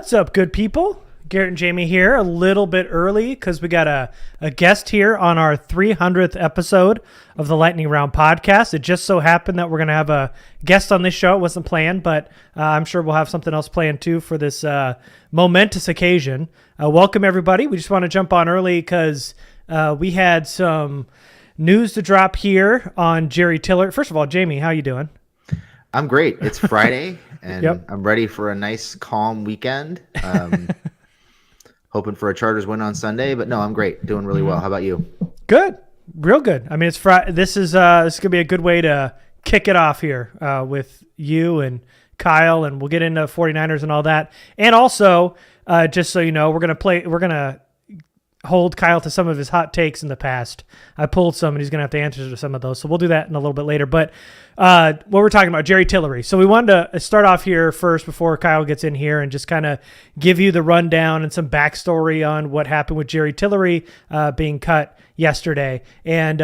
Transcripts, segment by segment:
What's up, good people? Garrett and Jamie here, a little bit early because we got a guest here on our 300th episode of the Lightning Round podcast. It just so happened that we're going to have a guest on this show. It wasn't planned, but I'm sure we'll have something else planned too for this momentous occasion. Welcome, everybody. We just want to jump on early because we had some news to drop here on Jerry Tiller. First of all, Jamie, how you doing? I'm great. It's Friday, and Yep. I'm ready for a nice, calm weekend. Hoping for a Chargers win on Sunday, but no, I'm great. Doing really well. How about you? Good, real good. I mean, it's Friday. This is gonna be a good way to kick it off here with you and Kyle, and we'll get into 49ers and all that. And also, just so you know, we're gonna hold Kyle to some of his hot takes in the past. I pulled some, and he's gonna have to answer to some of those. So we'll do that in a little bit later. But what we're talking about, Jerry Tillery. So we wanted to start off here first before Kyle gets in here and just kind of give you the rundown and some backstory on what happened with Jerry Tillery being cut yesterday. And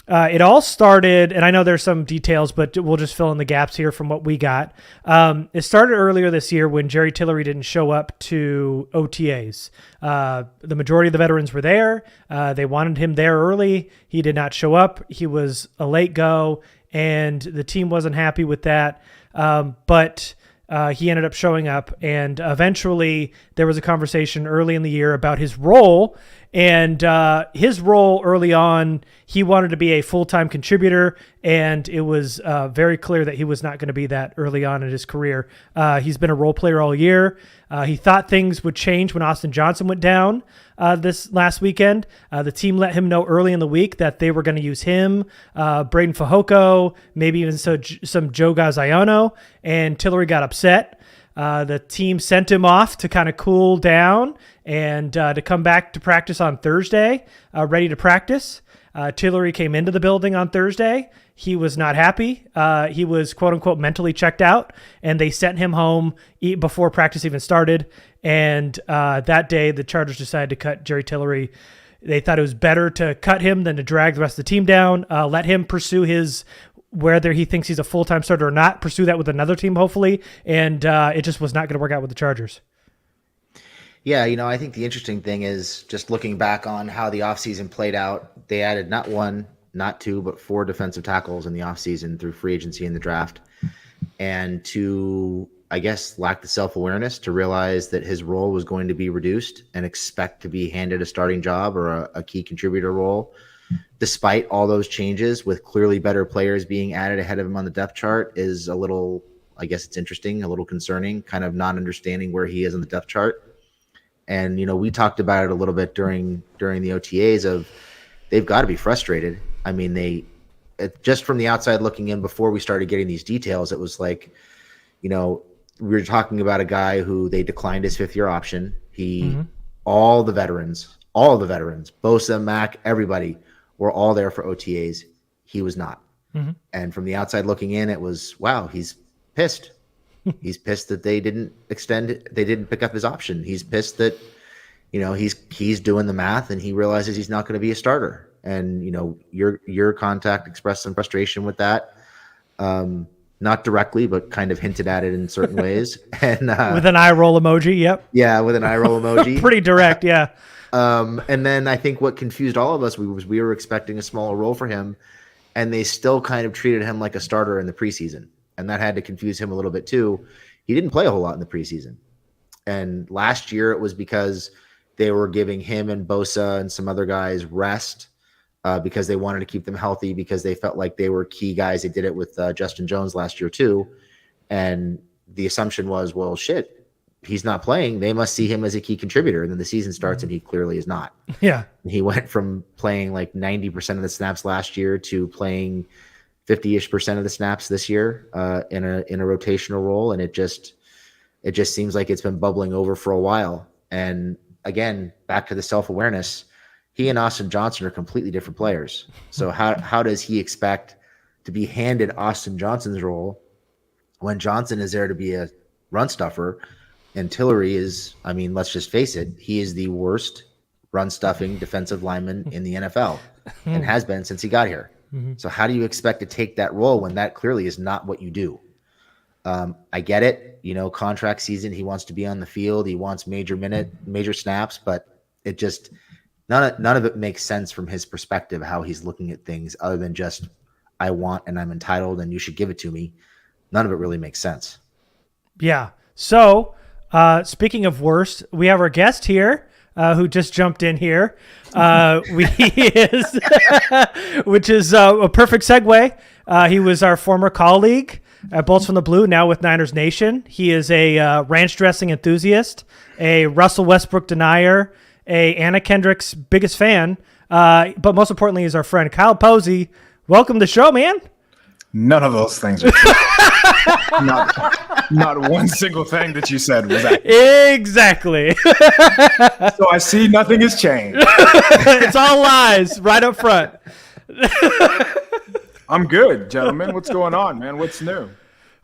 it all started, and I know there's some details, but we'll just fill in the gaps here from what we got. It started earlier this year when Jerry Tillery didn't show up to OTAs. The majority of the veterans were there. They wanted him there early. He did not show up. He was a late go, and the team wasn't happy with that. But he ended up showing up, and eventually there was a conversation early in the year about his role. And his role early on, he wanted to be a full-time contributor, and it was very clear that he was not going to be that early on in his career. He's been a role player all year. He thought things would change when Austin Johnson went down this last weekend. The team let him know early in the week that they were going to use him, Braden Fajoko, maybe even some Joe Gazzaiano, and Tillery got upset. The team sent him off to kind of cool down and to come back to practice on Thursday, ready to practice. Tillery came into the building on Thursday. He was not happy. He was, quote unquote, mentally checked out, and they sent him home before practice even started. And that day, the Chargers decided to cut Jerry Tillery. They thought it was better to cut him than to drag the rest of the team down, let him pursue whether he thinks he's a full-time starter or not, pursue that with another team, hopefully. And it just was not going to work out with the Chargers. Yeah, I think the interesting thing is just looking back on how the offseason played out. They added not one, not two, but four defensive tackles in the offseason through free agency and the draft. And to, I guess, lack the self-awareness to realize that his role was going to be reduced and expect to be handed a starting job or a key contributor role. Despite all those changes, with clearly better players being added ahead of him on the depth chart, is a little, I guess it's interesting, a little concerning, kind of not understanding where he is on the depth chart. And, we talked about it a little bit during the OTAs of they've got to be frustrated. I mean, just from the outside looking in before we started getting these details, it was like, we were talking about a guy who they declined his fifth-year option. All the veterans, Bosa, Mack, everybody were all there for OTAs. He was not. Mm-hmm. And from the outside looking in, it was, wow, he's pissed. He's pissed that they didn't pick up his option. He's pissed that, he's doing the math and he realizes he's not going to be a starter. And, your contact expressed some frustration with that. Not directly, but kind of hinted at it in certain ways. And with an eye roll emoji. Yep. Yeah. With an eye roll emoji. Pretty direct. Yeah. And then I think what confused all of us was we were expecting a smaller role for him, and they still kind of treated him like a starter in the preseason. And that had to confuse him a little bit too. He didn't play a whole lot in the preseason. And last year it was because they were giving him and Bosa and some other guys rest because they wanted to keep them healthy, because they felt like they were key guys. They did it with Justin Jones last year too. And the assumption was, well, shit, he's not playing. They must see him as a key contributor. And then the season starts and he clearly is not. Yeah. He went from playing like 90% of the snaps last year to playing 50-ish% of the snaps this year in a rotational role. And it just seems like it's been bubbling over for a while. And again, back to the self-awareness, he and Austin Johnson are completely different players. So how does he expect to be handed Austin Johnson's role when Johnson is there to be a run stuffer and Tillery is, I mean, let's just face it, he is the worst run stuffing defensive lineman in the NFL and has been since he got here. Mm-hmm. So how do you expect to take that role when that clearly is not what you do? I get it. it, contract season. He wants to be on the field. He wants major snaps, but it just none of it makes sense from his perspective, how he's looking at things other than just, I want and I'm entitled and you should give it to me. None of it really makes sense. Yeah. So, speaking of worst, we have our guest here who just jumped in here. Which is a perfect segue. He was our former colleague at Bolts from the Blue, now with Niners Nation. He is a ranch dressing enthusiast, a Russell Westbrook denier, a Anna Kendrick's biggest fan, but most importantly is our friend Kyle Posey. Welcome to the show, man. None of those things are true. not one single thing that you said was accurate. Exactly. So I see nothing has changed. It's all lies right up front. I'm good, gentlemen. What's going on, man? What's new?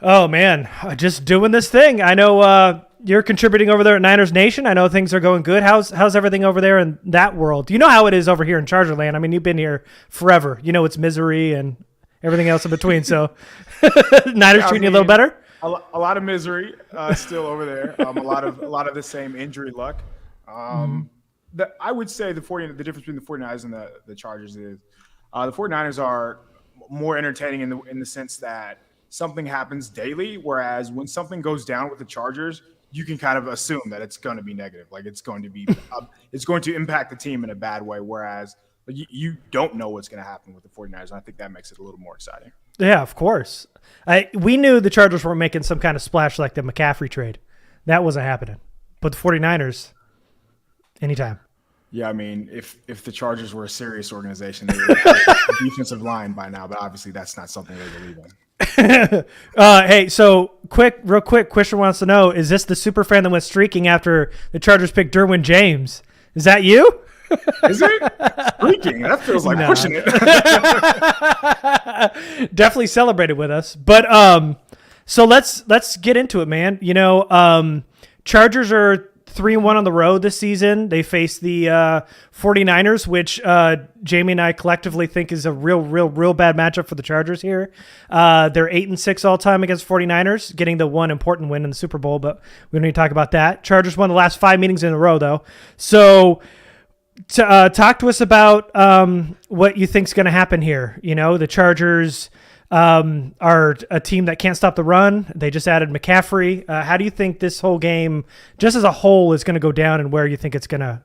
Oh, man. Just doing this thing. I know you're contributing over there at Niners Nation. I know things are going good. How's everything over there in that world? You know how it is over here in Charger Land. I mean, you've been here forever. You know it's misery and everything else in between. So Niners treating you a little better? A lot of misery still over there. A lot of the same injury luck. I would say the difference between the 49ers and the Chargers is the 49ers are more entertaining in the sense that something happens daily, whereas when something goes down with the Chargers, you can kind of assume that it's going to be negative. Like it's going to be it's going to impact the team in a bad way, whereas you don't know what's going to happen with the 49ers, and I think that makes it a little more exciting. Yeah, of course. We knew the Chargers were making some kind of splash like the McCaffrey trade. That wasn't happening. But the 49ers, anytime. Yeah, I mean, if the Chargers were a serious organization, they would have a defensive line by now, but obviously that's not something they believe in. Hey, so real quick, Quisher wants to know, is this the super fan that went streaking after the Chargers picked Derwin James? Is that you? Is it? Freaking. That feels like pushing it. Definitely celebrated with us. But so let's get into it, man. Chargers are 3-1 on the road this season. They face the 49ers, which Jamie and I collectively think is a real bad matchup for the Chargers here. They're 8-6 all time against 49ers, getting the one important win in the Super Bowl, but we don't need to talk about that. Chargers won the last 5 meetings in a row, though. So talk to us about what you think's going to happen here. The Chargers are a team that can't stop the run. They just added McCaffrey. How do you think this whole game, just as a whole, is going to go down, and where you think it's going to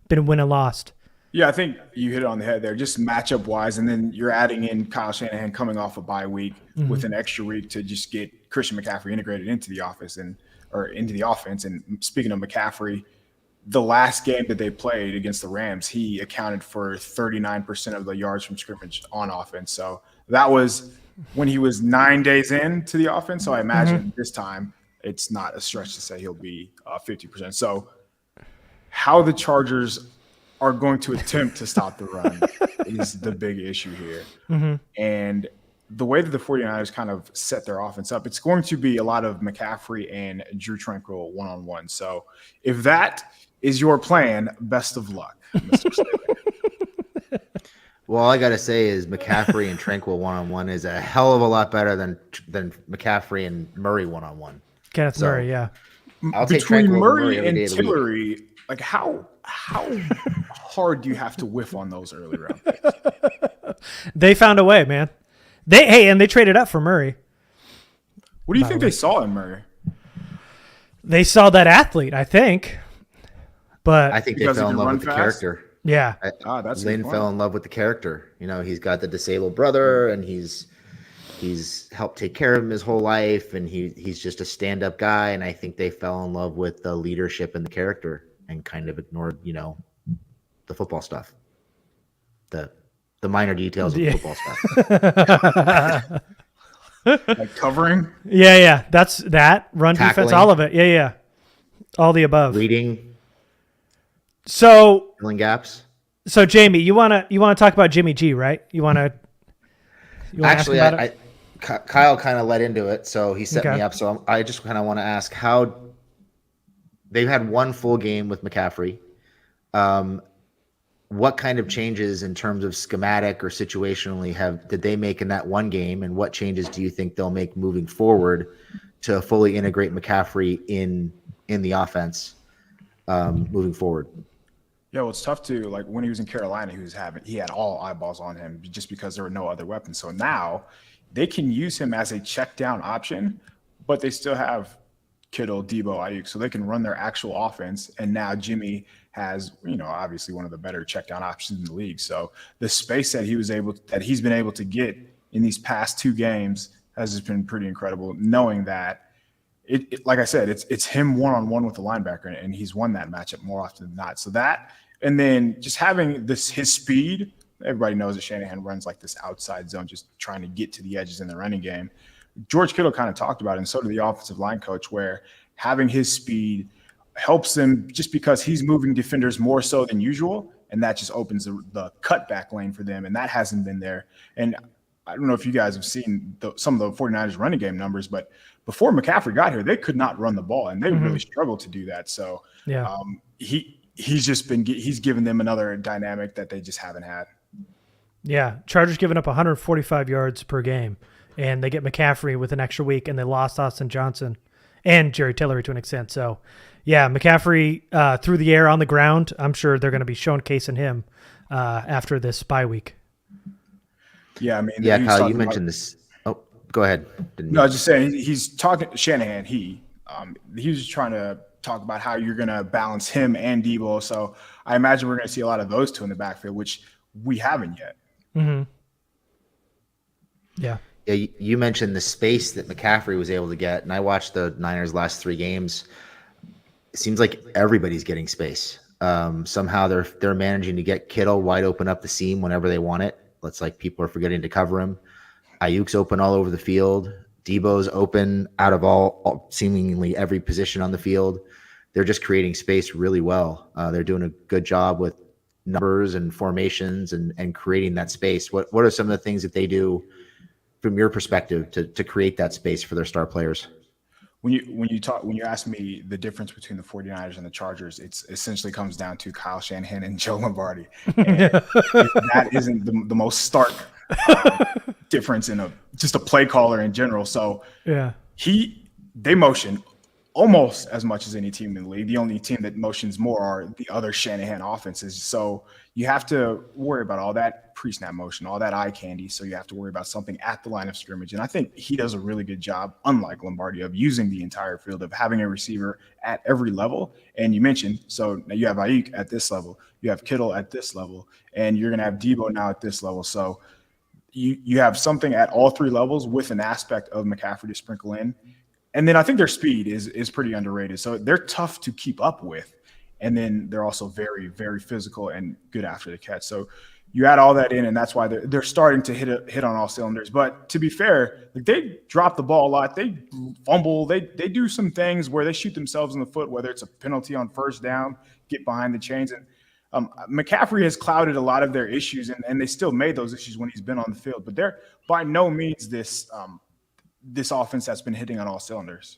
been win and lost? Yeah, I think you hit it on the head there, just matchup wise, and then you're adding in Kyle Shanahan coming off a bye week with an extra week to just get Christian McCaffrey integrated into the offense. And speaking of McCaffrey, the last game that they played against the Rams, he accounted for 39% of the yards from scrimmage on offense. So that was when he was 9 days into the offense. So I imagine this time it's not a stretch to say he'll be 50%. So how the Chargers are going to attempt to stop the run is the big issue here. And the way that the 49ers kind of set their offense up, it's going to be a lot of McCaffrey and Drew Tranquil one-on-one. So if that is your plan, best of luck, Mr. Staley. Well, all I got to say is McCaffrey and Tranquil one-on-one is a hell of a lot better than McCaffrey and Murray one-on-one. Kenneth Murray, yeah. I'll take Between Tranquil Murray every day and of the week. Tillery, like how hard do you have to whiff on those early round picks? They found a way, man. And they traded up for Murray. What do you think they saw in Murray? They saw that athlete, I think. But I think they Because fell he in can love run with the fast? character. yeah. That's Lynn fell in love with the character. He's got the disabled brother, and he's helped take care of him his whole life, and he's just a stand-up guy. And I think they fell in love with the leadership and the character, and kind of ignored, the football stuff, the minor details of the football stuff. like covering. Yeah. That's that run Tackling. defense, all of it. Yeah. All the above. Reading, So filling gaps. Jamie, you wanna talk about Jimmy G, right? You wanna Actually, ask about it? Kyle kind of led into it, so he set Okay. me up. So I just kind of want to ask how they've had one full game with McCaffrey. what kind of changes in terms of schematic or situationally did they make in that one game, and what changes do you think they'll make moving forward to fully integrate McCaffrey in the offense moving forward? Yeah, well, it's tough to, like, when he was in Carolina, he had all eyeballs on him just because there were no other weapons. So now they can use him as a check down option, but they still have Kittle, Debo, Ayuk, so they can run their actual offense. And now Jimmy has, obviously one of the better check down options in the league. So the space that he's been able to get in these past 2 games has just been pretty incredible, knowing that like I said, it's him one-on-one with the linebacker, and he's won that matchup more often than not. So that, and then just having his speed, everybody knows that Shanahan runs like this outside zone, just trying to get to the edges in the running game. George Kittle kind of talked about it, and so did the offensive line coach, where having his speed helps him just because he's moving defenders more so than usual, and that just opens the cutback lane for them, and that hasn't been there. And I don't know if you guys have seen some of the 49ers running game numbers, but before McCaffrey got here, they could not run the ball, and they really struggled to do that. So he's given them another dynamic that they just haven't had. Yeah, Chargers giving up 145 yards per game, and they get McCaffrey with an extra week, and they lost Austin Johnson and Jerry Tillery to an extent. So, yeah, McCaffrey through the air, on the ground, I'm sure they're going to be showcasing him after this bye week. Yeah, I mean, Kyle, you mentioned this. Oh, go ahead. No, I was just saying he's talking Shanahan. He was just trying to talk about how you're going to balance him and Debo. So I imagine we're going to see a lot of those two in the backfield, which we haven't yet. Mm-hmm. Yeah. Yeah, you mentioned the space that McCaffrey was able to get, and I watched the Niners' last 3 games. It seems like everybody's getting space. Somehow they're managing to get Kittle wide open up the seam whenever they want it. Looks like people are forgetting to cover him. Ayuk's open all over the field. Debo's open out of all seemingly every position on the field. They're just creating space really well. They're doing a good job with numbers and formations and creating that space. What are some of the things that they do from your perspective to create that space for their star players? When you ask me the difference between the 49ers and the Chargers, it essentially comes down to Kyle Shanahan and Joe Lombardi. And that isn't the most stark difference in just a play caller in general. So yeah, they motion almost as much as any team in the league. The only team that motions more are the other Shanahan offenses. So you have to worry about all that pre-snap motion, all that eye candy. So you have to worry about something at the line of scrimmage. And I think he does a really good job, unlike Lombardi, of using the entire field, of having a receiver at every level. And you mentioned, so now you have Ayuk at this level, you have Kittle at this level, and you're going to have Debo now at this level. So you have something at all 3 levels with an aspect of McCaffrey to sprinkle in. And then I think their speed is pretty underrated. So they're tough to keep up with. And then they're also very, very physical and good after the catch. So you add all that in, and that's why they're starting to hit on all cylinders. But to be fair, they drop the ball a lot. They fumble. They do some things where they shoot themselves in the foot, whether it's a penalty on first down, get behind the chains. And McCaffrey has clouded a lot of their issues, and they still made those issues when he's been on the field. But they're by no means this offense that's been hitting on all cylinders.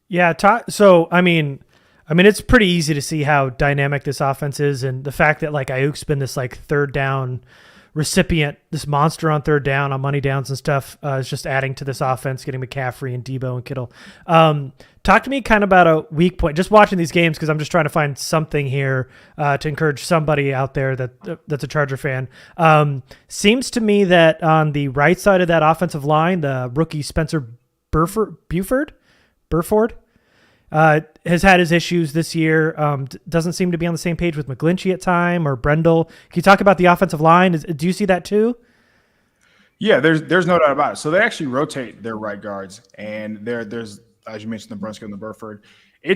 Yeah. So, I mean, it's pretty easy to see how dynamic this offense is, and the fact that like Ayuk's been this like third down recipient, this monster on third down, on money downs and stuff, is just adding to this offense, getting McCaffrey and Debo and Kittle. Talk to me kind of about a weak point, just watching these games, because I'm just trying to find something here to encourage somebody out there that's a Charger fan. Seems to me that on the right side of that offensive line, the rookie Spencer Burford has had his issues this year. Doesn't seem to be on the same page with McGlinchey at time, or Brendel. Can you talk about the offensive line? Do you see that too? Yeah, there's no doubt about it. So they actually rotate their right guards, and there's, as you mentioned, the Brunskill and the Burford.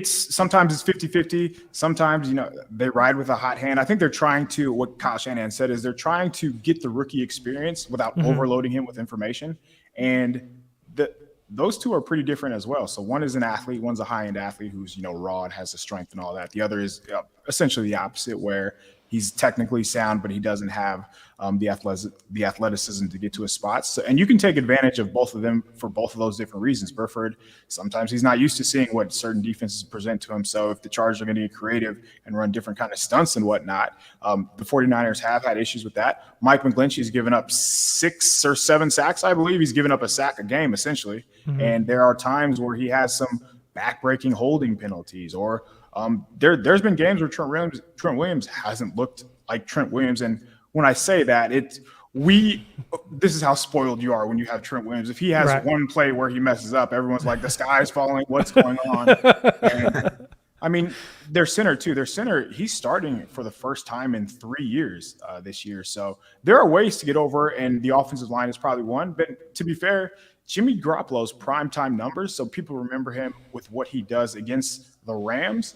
Sometimes it's 50-50. Sometimes, they ride with a hot hand. I think they're trying to, what Kyle Shanahan said is they're trying to get the rookie experience without overloading him with information. And those two are pretty different as well. So one is an athlete, one's a high-end athlete who's, raw and has the strength and all that. The other is essentially the opposite, where He's technically sound, but he doesn't have the athleticism to get to his spots. So, and you can take advantage of both of them for both of those different reasons. Burford, sometimes he's not used to seeing what certain defenses present to him. So if the Chargers are going to get creative and run different kind of stunts and whatnot, the 49ers have had issues with that. Mike McGlinchey's given up 6 or 7 sacks, I believe. He's given up a sack a game, essentially. Mm-hmm. And there are times where he has some backbreaking holding penalties, or there's been games where Trent Williams hasn't looked like Trent Williams. And when I say that, this is how spoiled you are when you have Trent Williams. If he has one play where he messes up, everyone's like, the sky is falling. What's going on? And, I mean, their center too. Their center, he's starting for the first time in 3 years this year. So there are ways to get over, and the offensive line is probably one. But to be fair, Jimmy Garoppolo's primetime numbers, so people remember him with what he does against the Rams.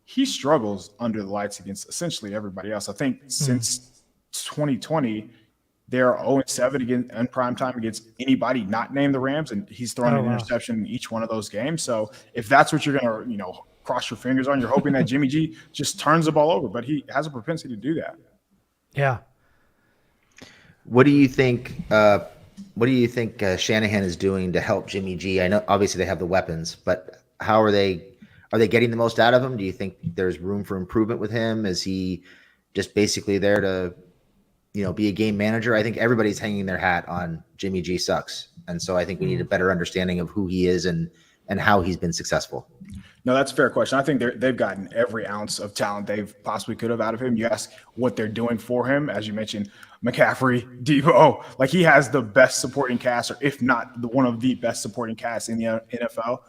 He struggles under the lights against essentially everybody else. I think since 2020, they're 0-7 against in primetime against anybody not named the Rams, and he's thrown an interception in each one of those games. So if that's what you're going to, cross your fingers on, you're hoping that Jimmy G just turns the ball over, but he has a propensity to do that. Yeah. What do you think? What do you think Shanahan is doing to help Jimmy G? I know obviously they have the weapons, but how are they getting the most out of him? Do you think there's room for improvement with him? Is he just basically there to, be a game manager? I think everybody's hanging their hat on Jimmy G sucks. And so I think we need a better understanding of who he is and how he's been successful. No, that's a fair question. I think they've gotten every ounce of talent they've possibly could have out of him. You ask what they're doing for him, as you mentioned, McCaffrey, Debo, like he has the best supporting cast, or if not one of the best supporting casts in the NFL.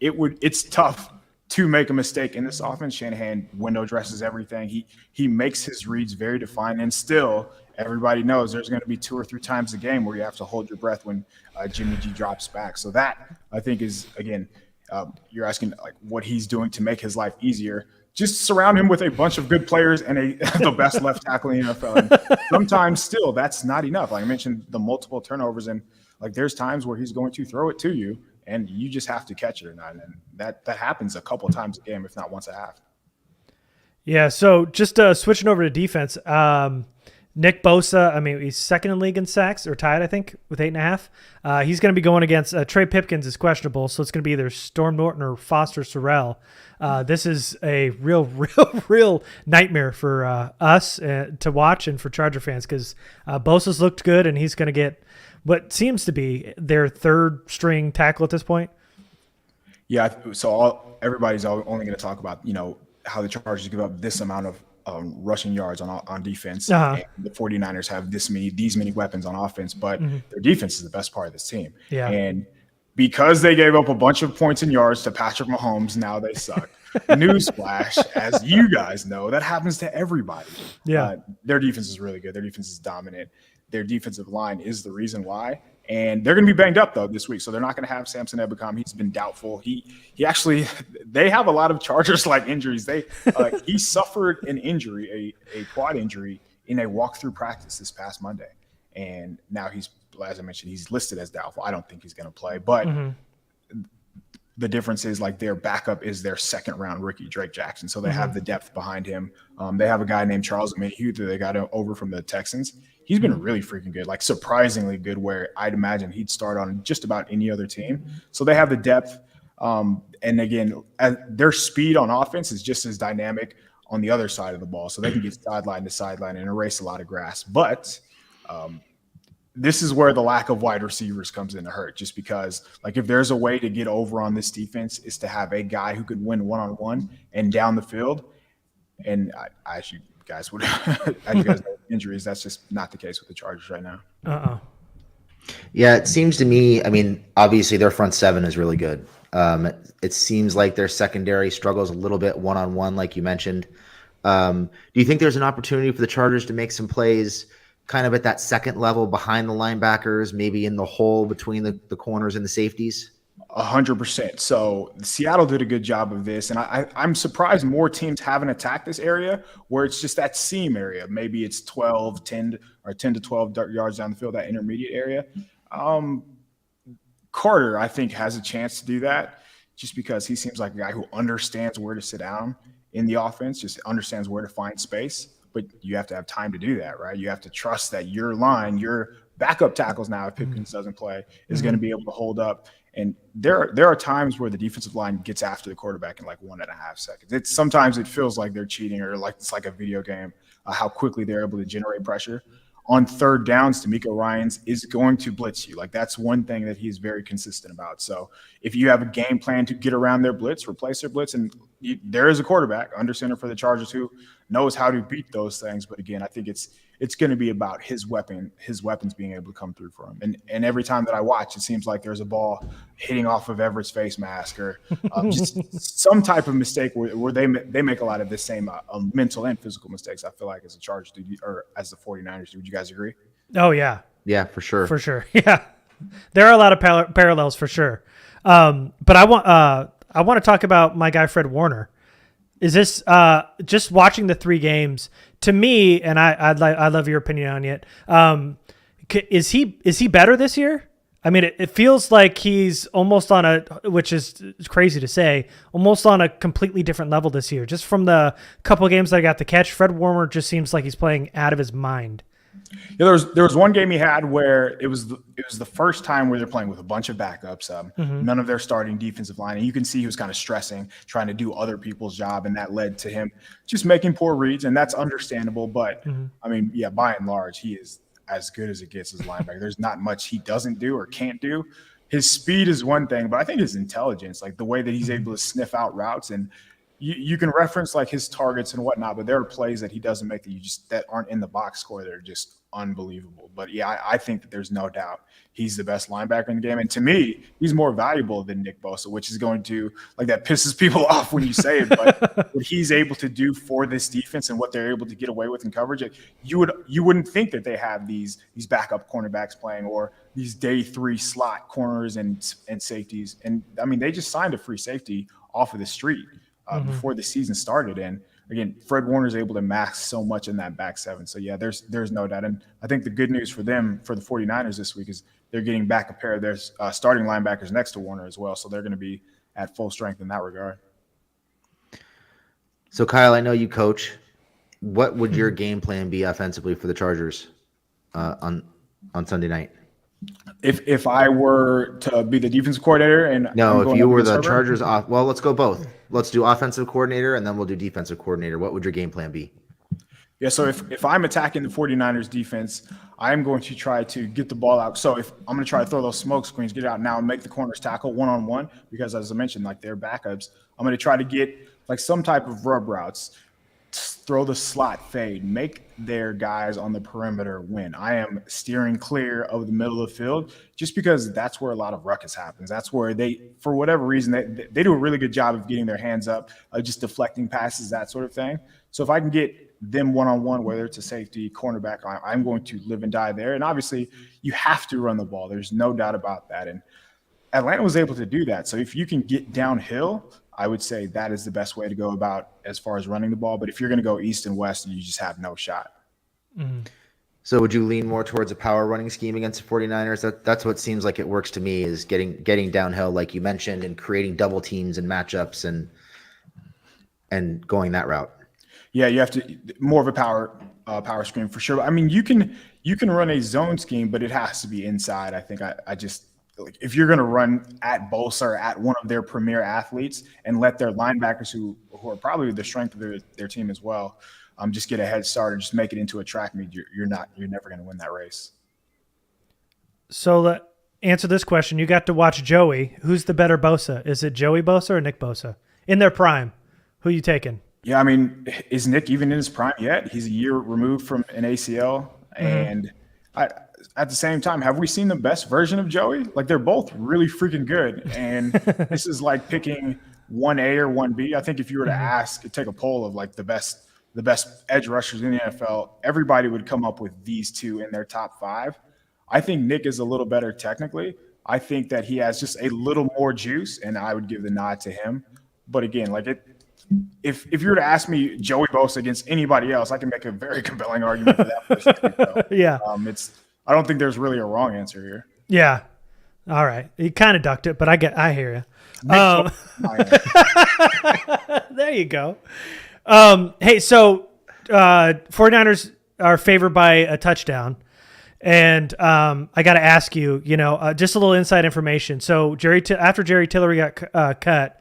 It's tough to make a mistake in this offense. Shanahan window dresses everything. He makes his reads very defined, and still everybody knows there's going to be 2 or 3 times a game where you have to hold your breath when Jimmy G drops back. So that, I think, is, again, you're asking like what he's doing to make his life easier. Just surround him with a bunch of good players and the best left tackle in the NFL. And sometimes still that's not enough. Like I mentioned, the multiple turnovers, and like there's times where he's going to throw it to you and you just have to catch it or not. And that happens a couple of times a game, if not once a half. Yeah. So just switching over to defense, Nick Bosa, he's second in league in sacks, or tied, I think, with 8.5. He's going to be going against Trey Pipkins is questionable, so it's going to be either Storm Norton or Foster Sorrell. This is a real nightmare for us to watch and for Charger fans, because Bosa's looked good, and he's going to get what seems to be their third string tackle at this point. Yeah, so everybody's only going to talk about how the Chargers give up this amount of rushing yards on defense. And the 49ers have these many weapons on offense, but their defense is the best part of this team. Yeah. And because they gave up a bunch of points and yards to Patrick Mahomes, now they suck. Newsflash, as you guys know, that happens to everybody. Yeah. Their defense is really good. Their defense is dominant. Their defensive line is the reason why. And they're going to be banged up, though, this week. So they're not going to have Samson Ebukam. He's been doubtful. He actually – they have a lot of Chargers-like injuries. He suffered an injury, a quad injury, in a walkthrough practice this past Monday. And now as I mentioned, he's listed as doubtful. I don't think he's going to play. But the difference is, like, their backup is their second-round rookie, Drake Jackson. So they have the depth behind him. They have a guy named Charles Omenihu that they got over from the Texans. He's been really freaking good, like surprisingly good, where I'd imagine he'd start on just about any other team. So they have the depth. And again, their speed on offense is just as dynamic on the other side of the ball. So they can get sideline to sideline and erase a lot of grass. But this is where the lack of wide receivers comes in to hurt, just because, like, if there's a way to get over on this defense, is to have a guy who could win one-on-one and down the field. And as you guys know, injuries, that's just not the case with the Chargers right now. Yeah, it seems to me, obviously their front seven is really good. It seems like their secondary struggles a little bit one-on-one, like you mentioned. Do you think there's an opportunity for the Chargers to make some plays kind of at that second level behind the linebackers, maybe in the hole between the corners and the safeties? 100%. So Seattle did a good job of this, and I'm surprised more teams haven't attacked this area where it's just that seam area. Maybe it's 10 to 12 yards down the field, that intermediate area. Carter, I think, has a chance to do that, just because he seems like a guy who understands where to sit down in the offense, just understands where to find space. but you have to have time to do that, right? You have to trust that your line, your backup tackles now, if Pipkins doesn't play, is going to be able to hold up. And there are times where the defensive line gets after the quarterback in like 1.5 seconds. Sometimes it feels like they're cheating, or like it's like a video game, how quickly they're able to generate pressure. On third downs, D'Amico Ryans is going to blitz you. Like, that's one thing that he's very consistent about. So if you have a game plan to get around their blitz, replace their blitz, and there is a quarterback under center for the Chargers who knows how to beat those things. But again, I think it's going to be about his weapons being able to come through for him. And every time that I watch, it seems like there's a ball hitting off of Everett's face mask, or just some type of mistake where they make a lot of the same mental and physical mistakes, I feel like, as a Chargers or as the 49ers do. Would you guys agree? Oh, yeah. Yeah, for sure. For sure. Yeah. There are a lot of parallels for sure. But I want to talk about my guy, Fred Warner. Is this just watching the 3 games to me? And I love your opinion on it. Is he better this year? I mean, it feels like he's almost on which is crazy to say, almost on a completely different level this year. Just from the couple of games that I got to catch, Fred Warner just seems like he's playing out of his mind. Yeah, there was one game he had where it was the first time where they're playing with a bunch of backups, none of their starting defensive line, and you can see he was kind of stressing, trying to do other people's job, and that led to him just making poor reads, and that's understandable. But I mean, yeah, by and large, he is as good as it gets as a linebacker. There's not much he doesn't do or can't do. His speed is one thing, but I think his intelligence, like the way that he's able to sniff out routes, and you can reference like his targets and whatnot, but there are plays that he doesn't make that aren't in the box score that are just unbelievable. But yeah, I think that there's no doubt he's the best linebacker in the game. And to me, he's more valuable than Nick Bosa, which is going to, like, that pisses people off when you say it, but what he's able to do for this defense and what they're able to get away with in coverage, you wouldn't think that they have these backup cornerbacks playing, or these day 3 slot corners and safeties. And I mean, they just signed a free safety off of the street before the season started. And again, Fred Warner is able to mask so much in that back 7. So yeah, there's no doubt. And I think the good news for them, for the 49ers this week, is they're getting back a pair of their starting linebackers next to Warner as well. So they're going to be at full strength in that regard. So Kyle, I know you coach. What would your game plan be offensively for the Chargers on Sunday night? If I were to be the defensive coordinator if you were the Chargers well, let's go both. Let's do offensive coordinator and then we'll do defensive coordinator. What would your game plan be? Yeah, so if I'm attacking the 49ers defense, I'm going to try to get the ball out. So if I'm going to try to throw those smoke screens, get it out now and make the corners tackle one-on-one, because as I mentioned, like, they're backups. I'm going to try to get like some type of rub routes, throw the slot fade, make their guys on the perimeter win. I am steering clear of the middle of the field just because that's where a lot of ruckus happens. That's where they, for whatever reason, they do a really good job of getting their hands up, just deflecting passes, that sort of thing. So if I can get them one-on-one, whether it's a safety, cornerback, I'm going to live and die there. And obviously you have to run the ball. There's no doubt about that. And Atlanta was able to do that. So if you can get downhill, I would say that is the best way to go about as far as running the ball. But if you're going to go east and west, you just have no shot. Mm-hmm. So would you lean more towards a power running scheme against the 49ers? That's what seems like it works to me, is getting downhill, like you mentioned, and creating double teams and matchups and going that route. Yeah, you have to more of a power scheme for sure. I mean, you can run a zone scheme, but it has to be inside. I think I just, like, if you're going to run at Bosa or at one of their premier athletes and let their linebackers, who are probably the strength of their team as well, just get a head start and just make it into a track meet, you're never going to win that race. So answer this question. You got to watch Joey. Who's the better Bosa? Is it Joey Bosa or Nick Bosa in their prime? Who you taking? Yeah, I mean, is Nick even in his prime yet? He's a year removed from an ACL. And at the same time, have we seen the best version of Joey? Like, they're both really freaking good. And this is like picking 1A or 1B. I think if you were to take a poll of like the best edge rushers in the NFL, everybody would come up with these two in their top 5. I think Nick is a little better technically. I think that he has just a little more juice, and I would give the nod to him. But again, like, if you were to ask me Joey Bosa against anybody else, I can make a very compelling argument for that person. So, yeah. I don't think there's really a wrong answer here. Yeah. All right. You kind of ducked it, but I hear you. There you go. Hey, so 49ers are favored by a touchdown. And I got to ask you, just a little inside information. So after Jerry Tillery got cut,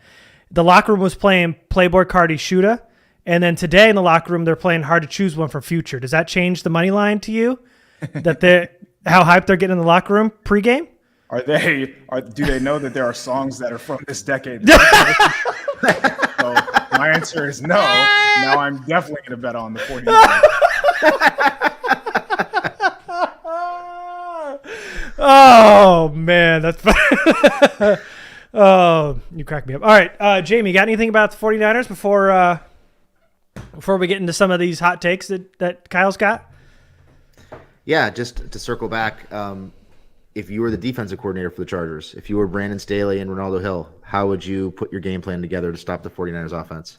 the locker room was playing Playboy Cardi Shooter. And then today in the locker room, they're playing Hard to Choose One for Future. Does that change the money line to you? How hyped they're getting in the locker room pregame? Do they know that there are songs that are from this decade? So my answer is no. Now I'm definitely going to bet on the 49ers. Oh, man. That's funny. Oh, you cracked me up. All right, Jamie, got anything about the 49ers before we get into some of these hot takes that Kyle's got? Yeah, just to circle back, if you were the defensive coordinator for the Chargers, if you were Brandon Staley and Ronaldo Hill, how would you put your game plan together to stop the 49ers offense?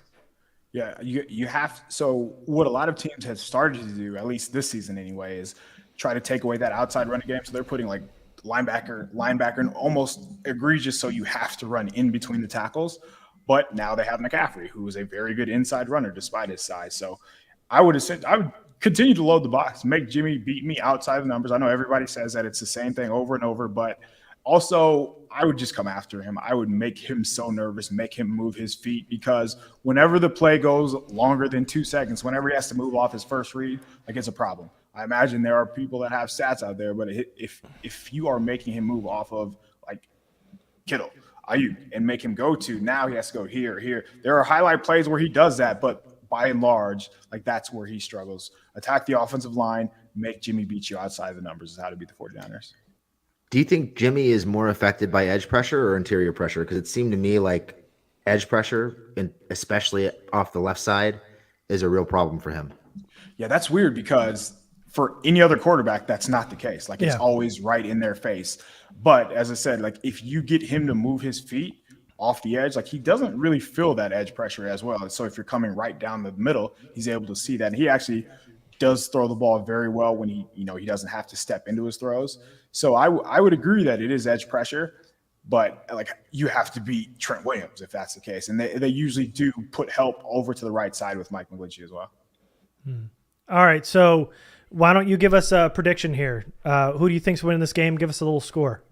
Yeah, you have. So what a lot of teams have started to do, at least this season anyway, is try to take away that outside running game. So they're putting like linebacker, and almost egregious. So you have to run in between the tackles. But now they have McCaffrey, who is a very good inside runner despite his size. So I would continue to load the box, make Jimmy beat me outside the numbers. I know everybody says that it's the same thing over and over, but also I would just come after him. I would make him so nervous, make him move his feet, because whenever the play goes longer than 2 seconds, whenever he has to move off his first read, like, it's a problem. I imagine there are people that have stats out there, but if you are making him move off of like Kittle, Ayuk, and make him go to, now he has to go here. There are highlight plays where he does that, but by and large, like, that's where he struggles. Attack the offensive line, make Jimmy beat you outside the numbers is how to beat the 49ers. Do you think Jimmy is more affected by edge pressure or interior pressure? Because it seemed to me like edge pressure, and especially off the left side, is a real problem for him. Yeah, that's weird, because for any other quarterback, that's not the case. Like, it's always right in their face. But as I said, like, if you get him to move his feet off the edge, like, he doesn't really feel that edge pressure as well. And so if you're coming right down the middle, he's able to see that. And he actually does throw the ball very well when he doesn't have to step into his throws. So I would agree that it is edge pressure, but like, you have to beat Trent Williams if that's the case. And they usually do put help over to the right side with Mike McGlinchey as well. All right, so why don't you give us a prediction here? Who do you think's winning this game? Give us a little score.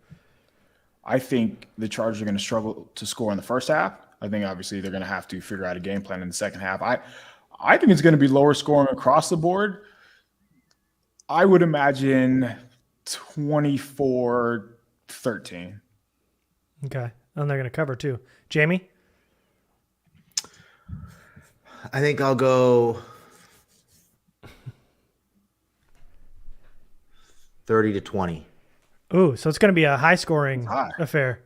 I think the Chargers are going to struggle to score in the first half. I think obviously they're going to have to figure out a game plan in the second half. I think it's going to be lower scoring across the board. I would imagine 24-13. Okay. And they're going to cover too. Jamie? I think I'll go 30-20. Ooh, so it's going to be a high-scoring affair.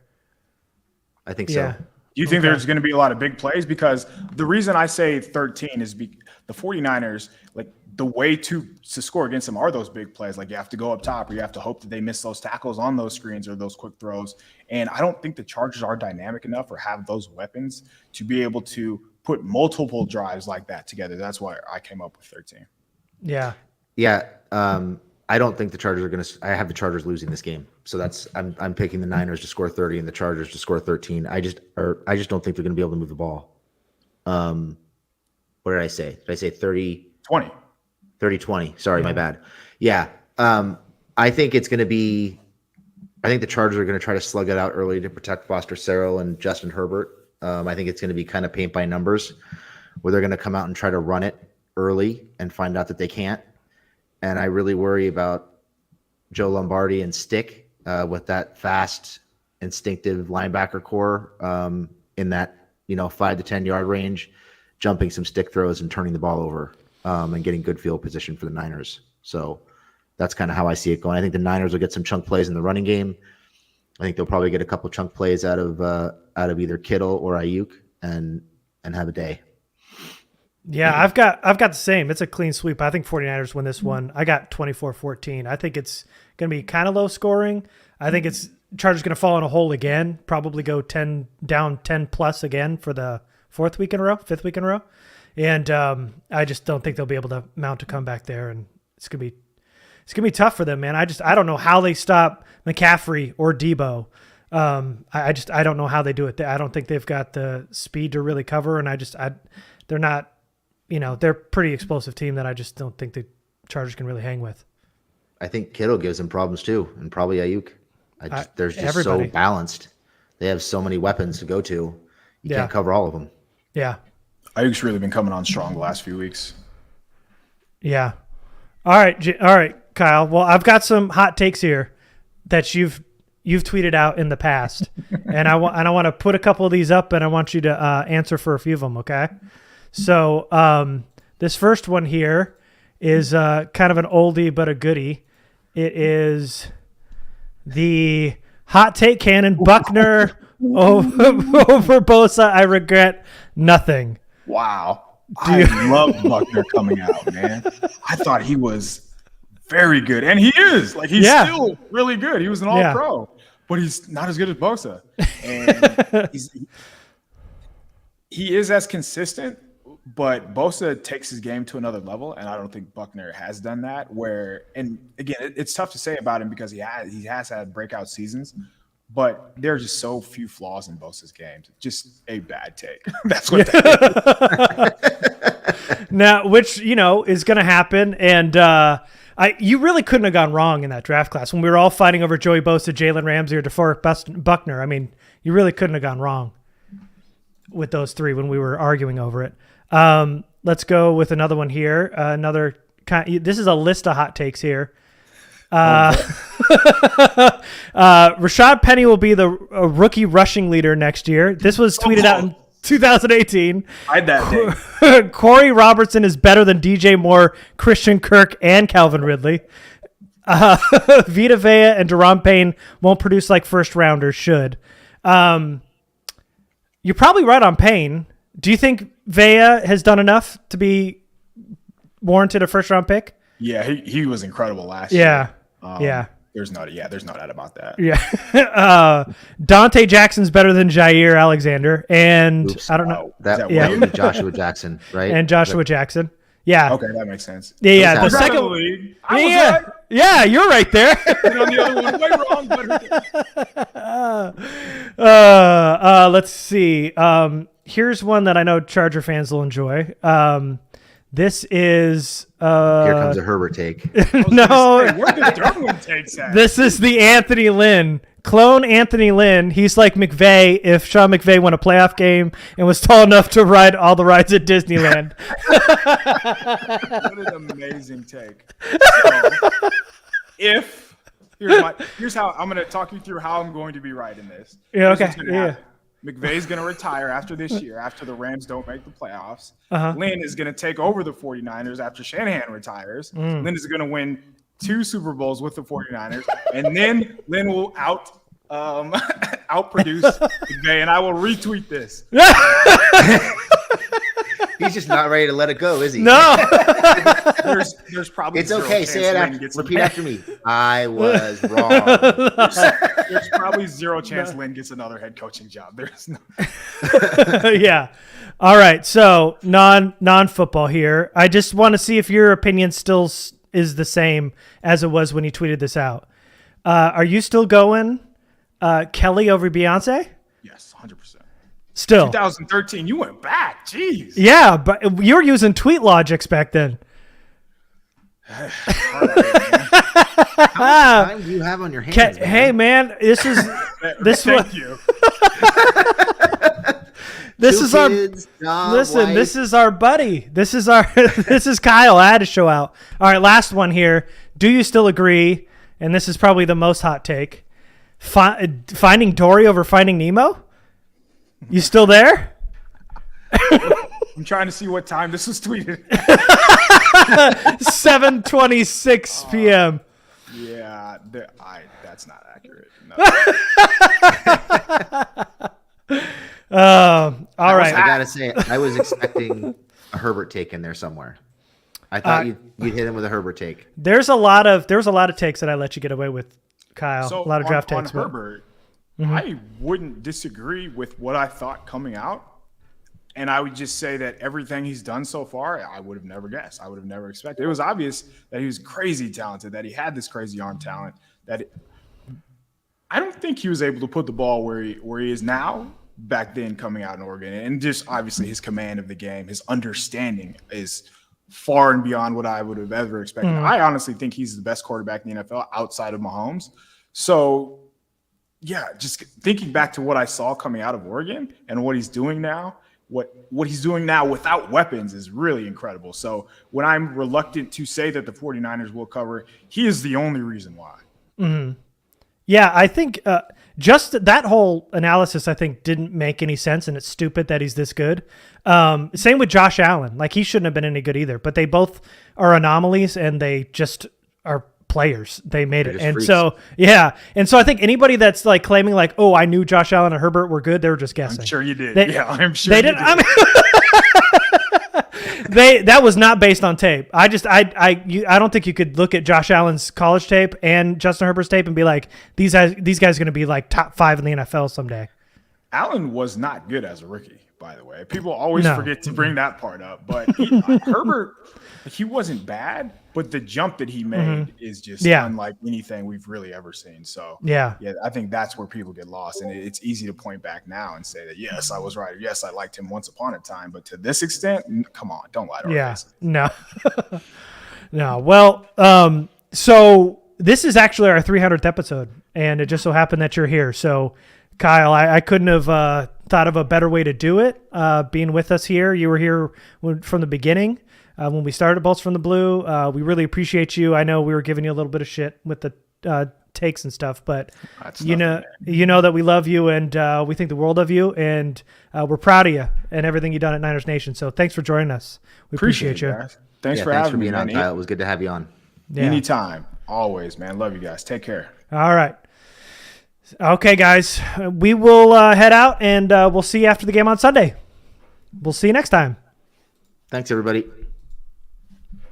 I think so. Do you think there's going to be a lot of big plays? Because the reason I say 13 is the 49ers, like, the way to score against them are those big plays. Like, you have to go up top, or you have to hope that they miss those tackles on those screens or those quick throws. And I don't think the Chargers are dynamic enough or have those weapons to be able to put multiple drives like that together. That's why I came up with 13. Yeah. Yeah. I don't think the Chargers are going to – I have the Chargers losing this game. So I'm picking the Niners to score 30 and the Chargers to score 13. I just don't think they're going to be able to move the ball. What did I say? Did I say 30? 20. 30-20. Sorry, my bad. Yeah. I think it's going to be – I think the Chargers are going to try to slug it out early to protect Foster Sarrell and Justin Herbert. I think it's going to be kind of paint by numbers, where they're going to come out and try to run it early and find out that they can't. And I really worry about Joe Lombardi and Stick with that fast, instinctive linebacker core in that 5 to 10 yard range, jumping some stick throws and turning the ball over and getting good field position for the Niners. So that's kind of how I see it going. I think the Niners will get some chunk plays in the running game. I think they'll probably get a couple chunk plays out of either Kittle or Ayuk and have a day. Yeah, I've got the same. It's a clean sweep. I think 49ers win this one. I got 24-14. I think it's going to be kind of low scoring. I think it's Chargers going to fall in a hole again, probably go 10 down 10 plus again for the fifth week in a row. And I just don't think they'll be able to mount a comeback there, and it's going to be tough for them, man. I don't know how they stop McCaffrey or Debo. I don't know how they do it. I don't think they've got the speed to really cover, and they're not they're a pretty explosive team that I just don't think the Chargers can really hang with. I think Kittle gives them problems too, and probably Ayuk. They're just everybody. so balanced. They have so many weapons to go to. You can't cover all of them. Yeah. Ayuk's really been coming on strong the last few weeks. Yeah. All right, Kyle. Well, I've got some hot takes here that you've tweeted out in the past, and I want to put a couple of these up, and I want you to answer for a few of them. Okay. So this first one here is kind of an oldie but a goodie. It is the hot take cannon Buckner over Bosa. I regret nothing. Wow. I love Buckner coming out, man. I thought he was very good. And he is. Like, he's still really good. He was an all-pro. But he's not as good as Bosa. And he is as consistent, but Bosa takes his game to another level, and I don't think Buckner has done that. And again, it's tough to say about him because he has had breakout seasons, but there are just so few flaws in Bosa's games. Just a bad take. That's what that is. Now, which, is going to happen. And you really couldn't have gone wrong in that draft class when we were all fighting over Joey Bosa, Jalen Ramsey, or DeForest Buckner. I mean, you really couldn't have gone wrong with those three when we were arguing over it. Let's go with another one here. This is a list of hot takes here. Rashad Penny will be the rookie rushing leader next year. This was tweeted out in 2018. I had that day. Corey Robertson is better than DJ Moore, Christian Kirk, and Calvin Ridley. Vita Vea and Deron Payne won't produce like first rounders should. You're probably right on Payne. Do you think Vea has done enough to be warranted a first round pick? Yeah, he was incredible last year. There's no doubt about that. Yeah. Dante Jackson's better than Jair Alexander, and I don't know. That would be Joshua Jackson, right? And Joshua Jackson. Yeah. Okay, that makes sense. Yeah. The second league. Yeah, you're right there. On the other one, way wrong. Let's see. Here's one that I know Charger fans will enjoy. This is here comes a Herbert take. No, where the Darwin takes at? This is the Anthony Lynn clone. Anthony Lynn. He's like McVay if Sean McVay won a playoff game and was tall enough to ride all the rides at Disneyland. What an amazing take. So, here's how I'm going to talk you through how I'm going to be right in this. Yeah. Okay. Yeah. McVay's going to retire after this year, after the Rams don't make the playoffs. Lynn is going to take over the 49ers after Shanahan retires. Lynn is going to win 2 Super Bowls with the 49ers. And then Lynn will outproduce McVay, and I will retweet this. He's just not ready to let it go, is he? No. There's probably it's okay. Say it. Repeat after me. I was wrong. There's probably zero chance Lynn gets another head coaching job. There's no. Yeah. All right. So non-football here. I just want to see if your opinion still is the same as it was when you tweeted this out. Are you still going Kelly over Beyonce? Yes, 100%. Still. 2013, you went back. Jeez. Yeah, but you were using tweet logics back then. How much time do you have on your hands? Hey, man, this is Thank you. This is kids, this is our buddy. This is Kyle. I had to show out. All right, last one here. Do you still agree? And this is probably the most hot take. Finding Dory over Finding Nemo? You still there? I'm trying to see what time this was tweeted. 7:26 p.m. Yeah, that's not accurate. No. All right. I gotta say, I was expecting a Herbert take in there somewhere. I thought you'd hit him with a Herbert take. There was a lot of takes that I let you get away with, Kyle. So a lot of draft on takes. Herbert, I wouldn't disagree with what I thought coming out. And I would just say that everything he's done so far, I would have never guessed. I would have never expected. It was obvious that he was crazy talented, that he had this crazy arm talent. I don't think he was able to put the ball where he is now back then coming out in Oregon. And just obviously his command of the game, his understanding is far and beyond what I would have ever expected. I honestly think he's the best quarterback in the NFL outside of Mahomes. So, yeah, just thinking back to what I saw coming out of Oregon and what he's doing now, what he's doing now without weapons is really incredible. So when I'm reluctant to say that the 49ers will cover, he is the only reason why. Mm-hmm. Yeah, I think just that whole analysis, I think, didn't make any sense, and it's stupid that he's this good. Same with Josh Allen. Like, he shouldn't have been any good either, but they both are anomalies, and they just are players. They made it. And freaks. So, yeah. And so I think anybody that's like claiming like, oh, I knew Josh Allen and Herbert were good, they were just guessing. I'm sure you did. I'm sure they did. I mean, that was not based on tape. I don't think you could look at Josh Allen's college tape and Justin Herbert's tape and be like, these guys are going to be like top 5 in the NFL someday. Allen was not good as a rookie, by the way. People always forget to bring that part up. But Herbert, he wasn't bad, but the jump that he made is just unlike anything we've really ever seen. So, yeah, I think that's where people get lost. And it's easy to point back now and say that, yes, I was right. Yes, I liked him once upon a time. But to this extent, come on, don't lie to our faces. No. No. Well, so this is actually our 300th episode, and it just so happened that you're here. So, Kyle, I couldn't have thought of a better way to do it, being with us here. You were here from the beginning. When we started Bolts from the Blue, we really appreciate you. I know we were giving you a little bit of shit with the takes and stuff, but you know that we love you and we think the world of you, and we're proud of you and everything you've done at Niners Nation. So thanks for joining us. We appreciate you. Guys. Thanks for having me, being on, Kyle. It was good to have you on. Yeah. Anytime. Always, man. Love you guys. Take care. All right. Okay, guys. We will head out, and we'll see you after the game on Sunday. We'll see you next time. Thanks, everybody.